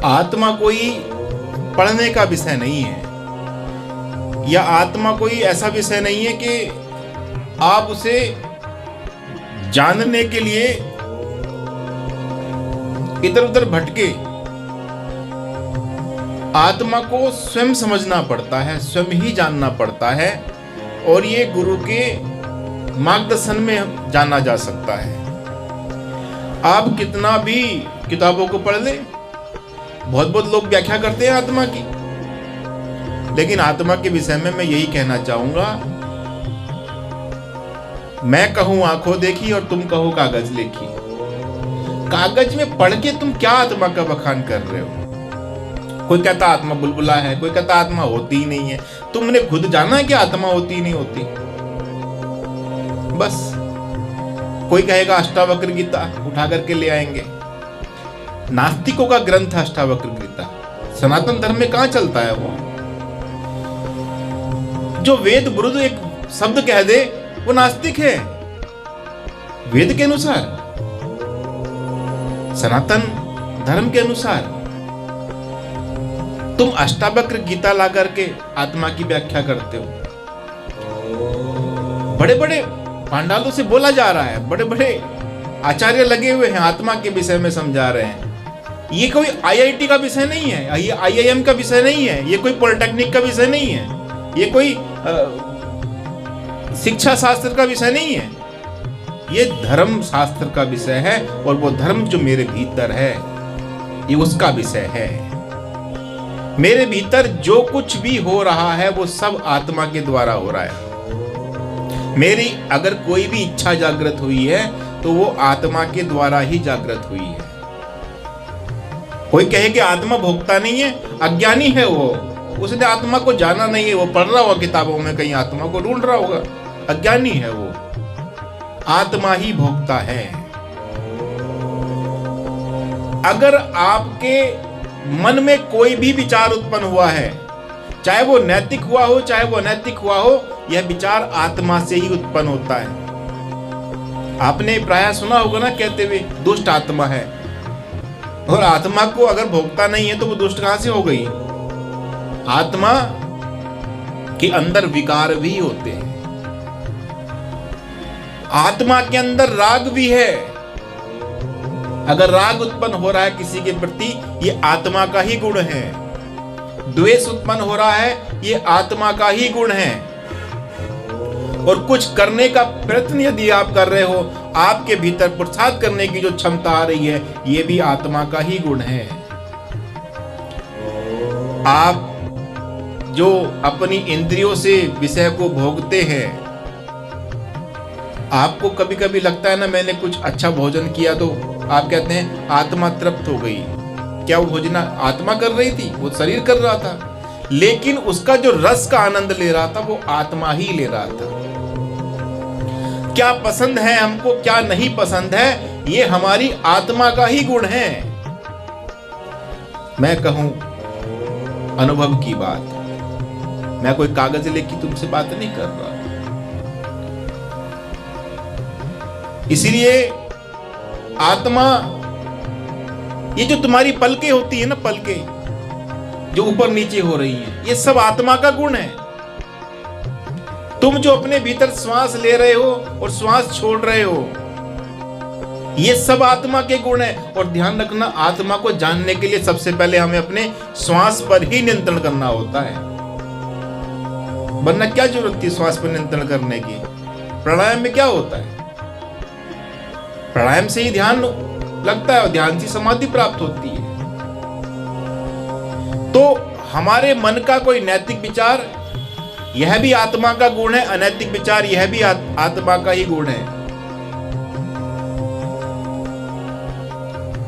आत्मा कोई पढ़ने का विषय नहीं है, या आत्मा कोई ऐसा विषय नहीं है कि आप उसे जानने के लिए इधर उधर भटके। आत्मा को स्वयं समझना पड़ता है, स्वयं ही जानना पड़ता है, और ये गुरु के मार्गदर्शन में जाना जा सकता है। आप कितना भी किताबों को पढ़ ले, बहुत लोग व्याख्या करते हैं आत्मा की, लेकिन आत्मा के विषय में मैं यही कहना चाहूंगा, मैं कहूं आंखों देखी और तुम कहो कागज लिखी। कागज में पढ़ के तुम क्या आत्मा का बखान कर रहे हो? कोई कहता आत्मा बुलबुला है, कोई कहता आत्मा होती ही नहीं है। तुमने खुद जाना है कि आत्मा होती ही नहीं होती? बस कोई कहेगा अष्टावक्र गीता उठा करके ले आएंगे। नास्तिकों का ग्रंथ है अष्टावक्र गीता, सनातन धर्म में कहां चलता है वो? जो वेद विरुद्ध एक शब्द कह दे वो नास्तिक है, वेद के अनुसार, सनातन धर्म के अनुसार। तुम अष्टावक्र गीता ला करके आत्मा की व्याख्या करते हो। बड़े बड़े पांडालों से बोला जा रहा है, बड़े बड़े आचार्य लगे हुए हैं, आत्मा के विषय में समझा रहे हैं। ये कोई आईआईटी का विषय नहीं है, ये आईआईएम का विषय नहीं है, ये कोई पॉलिटेक्निक का विषय नहीं है, ये कोई शिक्षा शास्त्र का विषय नहीं है, ये धर्म शास्त्र का विषय है। और वो धर्म जो मेरे भीतर है ये उसका विषय है। मेरे भीतर जो कुछ भी हो रहा है वो सब आत्मा के द्वारा हो रहा है। मेरी अगर कोई भी इच्छा जागृत हुई है तो वो आत्मा के द्वारा ही जागृत हुई है। कोई कहे कि आत्मा भोगता नहीं है, अज्ञानी है वो, उसने आत्मा को जाना नहीं है। वो पढ़ रहा होगा किताबों में, कहीं आत्मा को ढूंढ रहा होगा, अज्ञानी है वो। आत्मा ही भोगता है। अगर आपके मन में कोई भी विचार उत्पन्न हुआ है, चाहे वो नैतिक हुआ हो चाहे वो अनैतिक हुआ हो, यह विचार आत्मा से ही उत्पन्न होता है। आपने प्रायः सुना होगा ना कहते हुए दुष्ट आत्मा है, और आत्मा को अगर भोगता नहीं है तो वो दुष्ट कहां से हो गई? आत्मा के अंदर विकार भी होते हैं, आत्मा के अंदर राग भी है। अगर राग उत्पन्न हो रहा है किसी के प्रति, ये आत्मा का ही गुण है। द्वेष उत्पन्न हो रहा है, ये आत्मा का ही गुण है। और कुछ करने का प्रयत्न यदि आप कर रहे हो, आपके भीतर पुरुषार्थ करने की जो क्षमता आ रही है, ये भी आत्मा का ही गुण है। आप जो अपनी इंद्रियों से विषय को भोगते हैं, आपको कभी कभी लगता है ना मैंने कुछ अच्छा भोजन किया तो आप कहते हैं आत्मा तृप्त हो गई। क्या वो भोजन आत्मा कर रही थी? वो शरीर कर रहा था, लेकिन उसका जो रस का आनंद ले रहा था वो आत्मा ही ले रहा था। क्या पसंद है हमको, क्या नहीं पसंद है, ये हमारी आत्मा का ही गुण है। मैं कहूं अनुभव की बात, मैं कोई कागज लेके तुमसे बात नहीं कर रहा। इसलिए आत्मा, ये जो तुम्हारी पलकें होती है ना, पलकें जो ऊपर नीचे हो रही हैं, ये सब आत्मा का गुण है। तुम जो अपने भीतर श्वास ले रहे हो और श्वास छोड़ रहे हो, ये सब आत्मा के गुण है। और ध्यान रखना, आत्मा को जानने के लिए सबसे पहले हमें अपने श्वास पर ही नियंत्रण करना होता है, वरना क्या जरूरत थी श्वास पर नियंत्रण करने की? प्राणायाम में क्या होता है? प्राणायाम से ही ध्यान लगता है और ध्यान से समाधि प्राप्त होती है। तो हमारे मन का कोई नैतिक विचार, यह भी आत्मा का गुण है, अनैतिक विचार यह भी आत्मा का ही गुण है।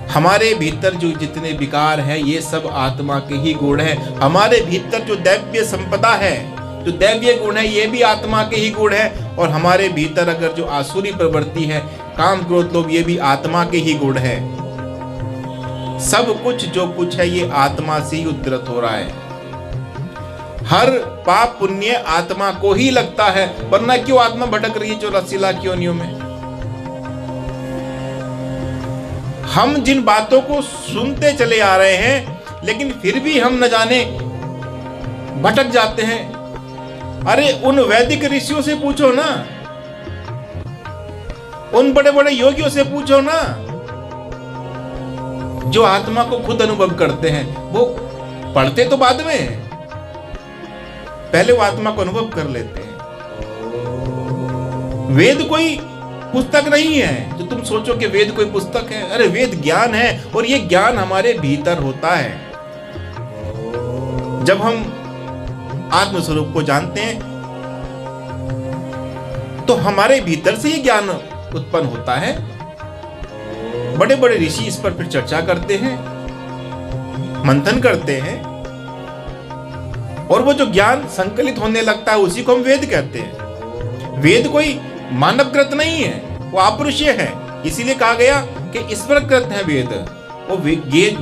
हमारे भीतर जो जितने विकार है ये सब आत्मा के ही गुण है। हमारे भीतर जो दैव्य संपदा है, जो दैव्य गुण है, ये भी आत्मा के ही गुण है। और हमारे भीतर अगर जो आसुरी प्रवृत्ति है, काम क्रोध लोभ, ये भी आत्मा के ही गुण है। सब कुछ जो कुछ है ये आत्मा से ही उद्धृत हो रहा है। हर पाप पुण्य आत्मा को ही लगता है, वरना क्यों आत्मा भटक रही है 84 लाख योनियों में? हम जिन बातों को सुनते चले आ रहे हैं, लेकिन फिर भी हम न जाने भटक जाते हैं। अरे उन वैदिक ऋषियों से पूछो ना, उन बड़े बड़े योगियों से पूछो ना, जो आत्मा को खुद अनुभव करते हैं। वो पढ़ते तो बाद में हैं, पहले वो आत्मा को अनुभव कर लेते हैं। वेद कोई पुस्तक नहीं है जो तुम सोचो कि वेद कोई पुस्तक है। अरे वेद ज्ञान है, और ये ज्ञान हमारे भीतर होता है। जब हम आत्मस्वरूप को जानते हैं तो हमारे भीतर से ये ज्ञान उत्पन्न होता है। बड़े बड़े ऋषि इस पर फिर चर्चा करते हैं, मंथन करते हैं, और वो जो ज्ञान संकलित होने लगता है उसी को हम वेद कहते हैं। वेद कोई मानवकृत नहीं है, वो अपरुषीय है। इसीलिए कहा गया कि ईश्वरकृत है वेद।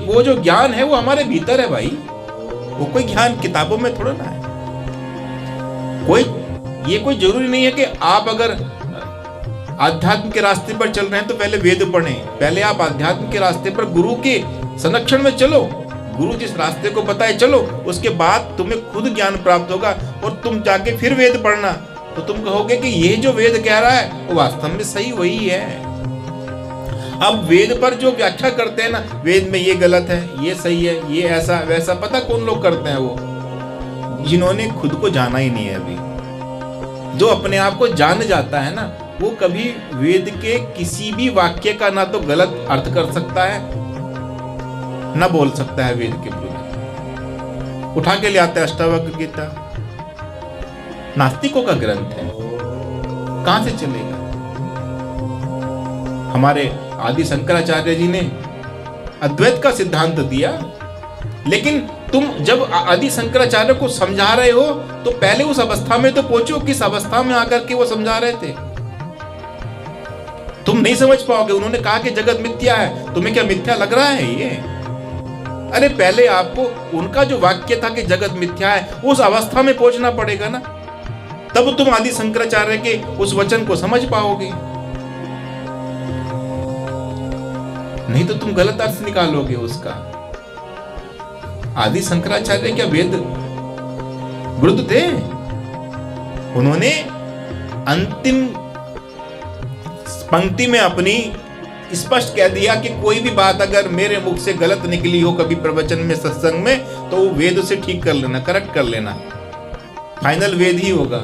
वो जो ज्ञान है वो हमारे भीतर है भाई। वो कोई ज्ञान किताबों में थोड़ा ना है। ये कोई जरूरी नहीं है कि आप अगर आध्यात्म के रास्ते पर चल रहे हैं तो पहले वेद पढ़ें। पहले आप आध्यात्म के रास्ते पर गुरु के संरक्षण में चलो, गुरु जिस रास्ते को बताए चलो, उसके बाद तुम्हें खुद ज्ञान प्राप्त होगा, और तुम जाके फिर वेद पढ़ना तो तुम कहोगे कि ये जो वेद कह रहा है वो वास्तव में सही वही है। अब वेद पर जो व्याख्या करते हैं ना, वेद में ये गलत है, ये सही है, ये ऐसा वैसा, पता कौन लोग करते हैं? वो जिन्होंने खुद को जाना ही नहीं है अभी। जो अपने आप को जान जाता है ना, वो कभी वेद के किसी भी वाक्य का ना तो गलत अर्थ कर सकता है, ना बोल सकता है वेद के विरुद्ध। उठा के ले आता है अष्टावक्र गीता, नास्तिकों का ग्रंथ है, कहां से चलेगा? हमारे आदि शंकराचार्य जी ने अद्वैत का सिद्धांत दिया, लेकिन तुम जब आदि शंकराचार्य को समझा रहे हो तो पहले उस अवस्था में तो पहुंचो, किस अवस्था में आकर के वो समझा रहे थे। तुम नहीं समझ पाओगे। उन्होंने कहा कि जगत मिथ्या है, तुम्हें क्या मिथ्या लग रहा है ये? अरे पहले आपको उनका जो वाक्य था कि जगत मिथ्या है, उस अवस्था में पहुंचना पड़ेगा ना, तब तुम आदि शंकराचार्य के उस वचन को समझ पाओगे। नहीं तो तुम गलत अर्थ निकालोगे उसका। आदि शंकराचार्य क्या वेद विरुद्ध थे? उन्होंने अंतिम पंक्ति में अपनी स्पष्ट कह दिया कि कोई भी बात अगर मेरे मुख से गलत निकली हो कभी प्रवचन में, सत्संग में, तो वो वेद से ठीक कर लेना, करेक्ट कर लेना, फाइनल वेद ही होगा।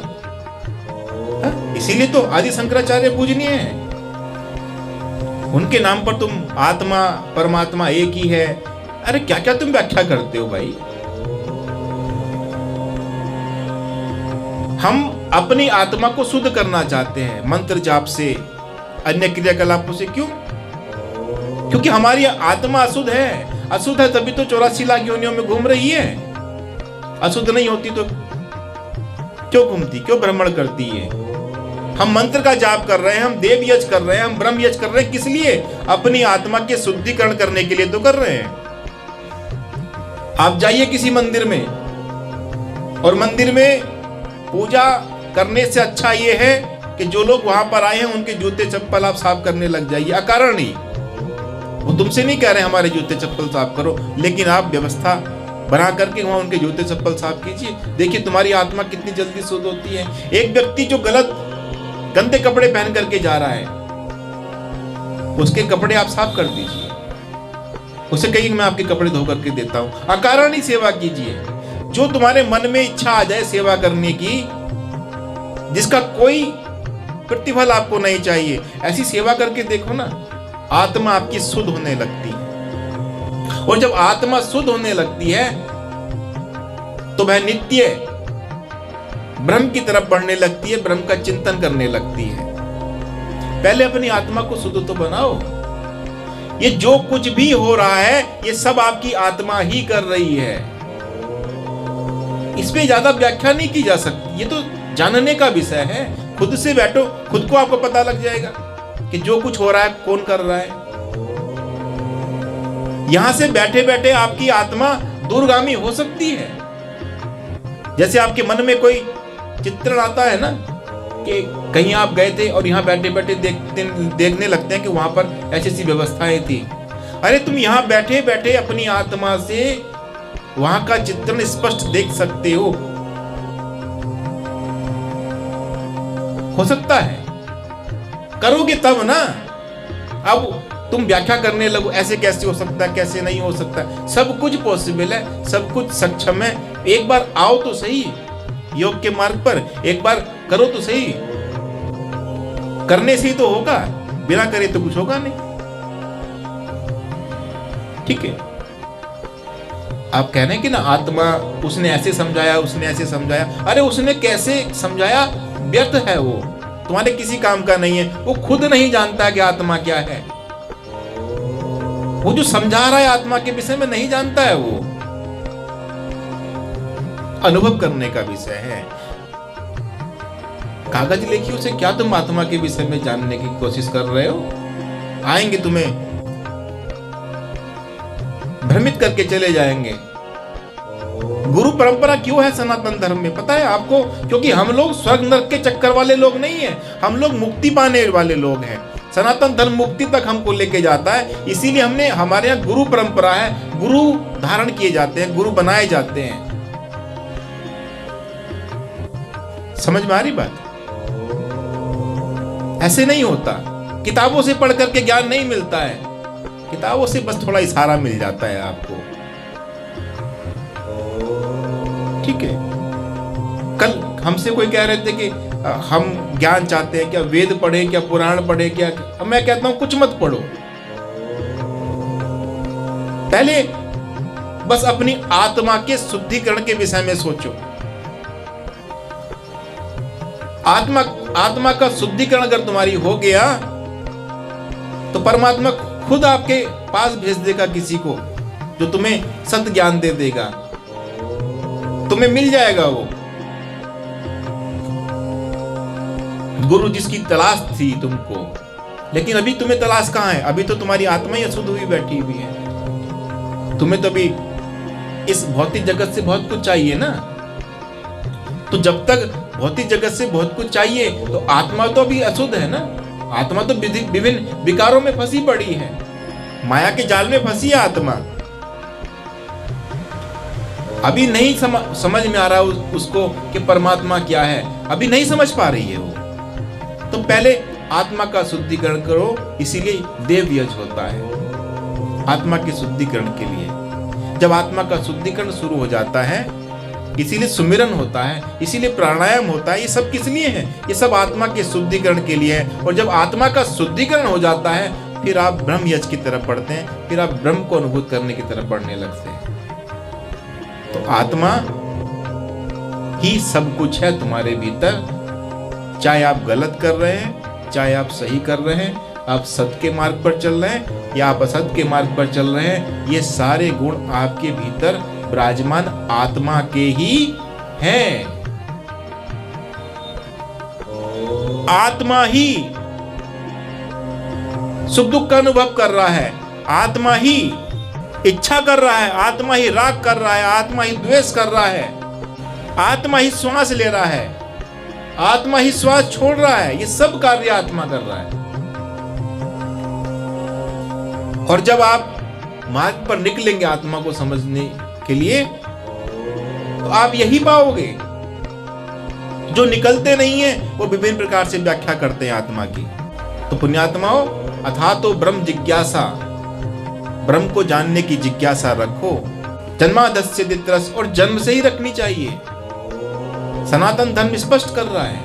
इसीलिए तो आदि शंकराचार्य पूजनीय है। उनके नाम पर तुम आत्मा परमात्मा एक ही है, अरे क्या क्या तुम व्याख्या करते हो भाई। हम अपनी आत्मा को शुद्ध करना चाहते हैं मंत्र जाप से, अन्य क्रियाकलापों से। क्यों? क्योंकि हमारी आत्मा अशुद्ध है। अशुद्ध है तभी तो 84 लाख योनियों में घूम रही है। अशुद्ध नहीं होती तो क्यों घूमती, क्यों भ्रमण करती है? हम मंत्र का जाप कर रहे हैं, हम देव यज्ञ कर रहे हैं, हम ब्रह्म यज्ञ कर रहे हैं, किस लिए? अपनी आत्मा के शुद्धिकरण करने के लिए तो कर रहे हैं। आप जाइए किसी मंदिर में, और मंदिर में पूजा करने से अच्छा यह है कि जो लोग वहां पर आए हैं उनके जूते चप्पल आप साफ करने लग जाइए, अकारण ही। वो तुमसे नहीं कह रहे हमारे जूते चप्पल साफ करो, लेकिन आप व्यवस्था बना करके वहां उनके जूते चप्पल साफ कीजिए। देखिए तुम्हारी आत्मा कितनी जल्दी शुद्ध होती है। एक व्यक्ति जो गंदे कपड़े पहन करके जा रहा है, उसके कपड़े आप साफ कर दीजिए, उसे कहिए मैं आपके कपड़े धो करके देता हूं। अकारण ही सेवा कीजिए। जो तुम्हारे मन में इच्छा आ जाए सेवा करने की, जिसका कोई प्रतिफल आपको नहीं चाहिए, ऐसी सेवा करके देखो ना, आत्मा आपकी शुद्ध होने लगती है। और जब आत्मा शुद्ध होने लगती है तो वह नित्य ब्रह्म की तरफ बढ़ने लगती है, ब्रह्म का चिंतन करने लगती है। पहले अपनी आत्मा को शुद्ध तो बनाओ। ये जो कुछ भी हो रहा है ये सब आपकी आत्मा ही कर रही है। इस पे ज्यादा व्याख्या नहीं की जा सकती। ये तो जानने का विषय है। खुद से बैठो, खुद को आपको पता लग जाएगा कि जो कुछ हो रहा है कौन कर रहा है। यहां से बैठे बैठे आपकी आत्मा दूरगामी हो सकती है। जैसे आपके मन में कोई चित्रण आता है ना कि कहीं आप गए थे और यहां बैठे बैठे देखने लगते हैं कि वहां पर ऐसी ऐसी व्यवस्थाएं थी। अरे तुम यहां बैठे बैठे अपनी आत्मा से वहां का चित्रण स्पष्ट देख सकते हो सकता है, करोगे तब ना। अब तुम व्याख्या करने लगो ऐसे कैसे हो सकता है, कैसे नहीं हो सकता, सब कुछ पॉसिबल है, सब कुछ सक्षम है। एक बार आओ तो सही योग के मार्ग पर, एक बार करो तो सही। करने से ही तो होगा, बिना करे तो कुछ होगा नहीं। ठीक है, आप कह रहे हैं कि ना आत्मा, उसने ऐसे समझाया, उसने ऐसे समझाया। अरे उसने कैसे समझाया, व्यर्थ है वो, तुम्हारे किसी काम का नहीं है। वो खुद नहीं जानता कि आत्मा क्या है। वो जो समझा रहा है आत्मा के विषय में नहीं जानता है, वो अनुभव करने का विषय है। कागज लेखी उसे क्या तुम आत्मा के विषय में जानने की कोशिश कर रहे हो? आएंगे तुम्हें भ्रमित करके चले जाएंगे। गुरु परंपरा क्यों है सनातन धर्म में, पता है आपको? क्योंकि हम लोग स्वर्ग नरक के चक्कर वाले लोग नहीं हैं, हम लोग मुक्ति पाने वाले लोग हैं। सनातन धर्म मुक्ति तक हमको लेके जाता है, इसीलिए हमने, हमारे यहाँ गुरु परंपरा है। गुरु धारण किए जाते हैं, गुरु बनाए जाते हैं। समझ में आ रही बात? ऐसे नहीं होता, किताबों से पढ़ करके ज्ञान नहीं मिलता है, किताबों से बस थोड़ा इशारा मिल जाता है आपको। ठीक है, कल हमसे कोई कह रहे थे कि हम ज्ञान चाहते हैं, क्या वेद पढ़े, क्या पुराण पढ़े, क्या? अब मैं कहता हूं कुछ मत पढ़ो, पहले बस अपनी आत्मा के शुद्धिकरण के विषय में सोचो। आत्मा का शुद्धिकरण अगर तुम्हारी हो गया तो परमात्मा खुद आपके पास भेज देगा किसी को जो तुम्हें सत ज्ञान दे देगा, तुम्हें मिल जाएगा वो गुरु जिसकी तलाश थी तुमको। लेकिन अभी तुम्हें तलाश कहां है? अभी तो तुम्हारी आत्मा ही अशुद्ध हुई बैठी हुई है। तुम्हें तो अभी इस भौतिक जगत से बहुत कुछ चाहिए ना। तो जब तक भौतिक जगत से बहुत कुछ चाहिए तो आत्मा तो अभी अशुद्ध है ना। आत्मा तो विभिन्न विकारों में फंसी पड़ी है, माया के जाल में फंसी है आत्मा। अभी नहीं समझ में आ रहा उसको कि परमात्मा क्या है, अभी नहीं समझ पा रही है वो। तो पहले आत्मा का शुद्धिकरण करो, इसीलिए देव यज्ञ होता है आत्मा के शुद्धिकरण के लिए। जब आत्मा का शुद्धिकरण शुरू हो जाता है, इसीलिए सुमिरन होता है, इसीलिए प्राणायाम होता है। ये सब किस लिए है? ये सब आत्मा के शुद्धिकरण के लिए है। और जब आत्मा का शुद्धिकरण हो जाता है, फिर आप ब्रह्म यज्ञ की तरफ बढ़ते हैं, फिर आप ब्रह्म को अनुभूत करने की तरफ बढ़ने लगते हैं। तो आत्मा ही सब कुछ है तुम्हारे भीतर। चाहे आप गलत कर रहे हैं, चाहे आप सही कर रहे हैं, आप सत्य के मार्ग पर चल रहे हैं या आप असत्य के मार्ग पर चल रहे हैं, ये सारे गुण आपके भीतर विराजमान आत्मा के ही हैं। आत्मा ही सुख दुख का अनुभव कर रहा है, आत्मा ही इच्छा कर रहा है, आत्मा ही राग कर रहा है, आत्मा ही द्वेष कर रहा है, आत्मा ही श्वास ले रहा है, आत्मा ही श्वास छोड़ रहा है। ये सब कार्य आत्मा कर रहा है। और जब आप मार्ग पर निकलेंगे आत्मा को समझने के लिए, तो आप यही पाओगे। जो निकलते नहीं है वो विभिन्न प्रकार से व्याख्या करते हैं आत्मा की। तो पुण्यात्माओं, अथा तो ब्रह्म जिज्ञासा, ब्रह्म को जानने की जिज्ञासा रखो। जन्मादस्य दित्रस, और जन्म से ही रखनी चाहिए। सनातन धर्म स्पष्ट कर रहा है,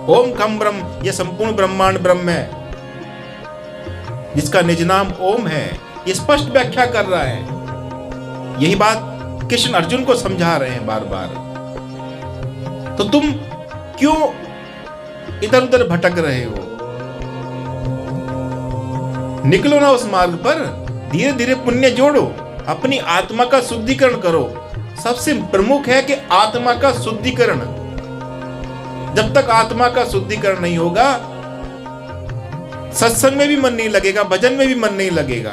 ओम खम ब्रह्म, यह संपूर्ण ब्रह्मांड ब्रह्म है, जिसका निज नाम ओम है। ये स्पष्ट व्याख्या कर रहा है। यही बात कृष्ण अर्जुन को समझा रहे हैं बार बार। तो तुम क्यों इधर उधर भटक रहे हो? निकलो ना उस मार्ग पर, धीरे धीरे पुण्य जोड़ो, अपनी आत्मा का शुद्धिकरण करो। सबसे प्रमुख है कि आत्मा का शुद्धिकरण। जब तक आत्मा का शुद्धिकरण नहीं होगा, सत्संग में भी मन नहीं लगेगा, भजन में भी मन नहीं लगेगा।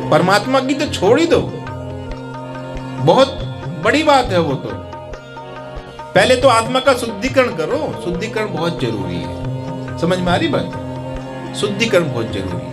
परमात्मा की तो छोड़ ही दो, बहुत बड़ी बात है वो। तो पहले तो आत्मा का शुद्धिकरण करो। शुद्धिकरण बहुत जरूरी है। समझ में आ रही बात? शुद्धिकरण बहुत जरूरी है।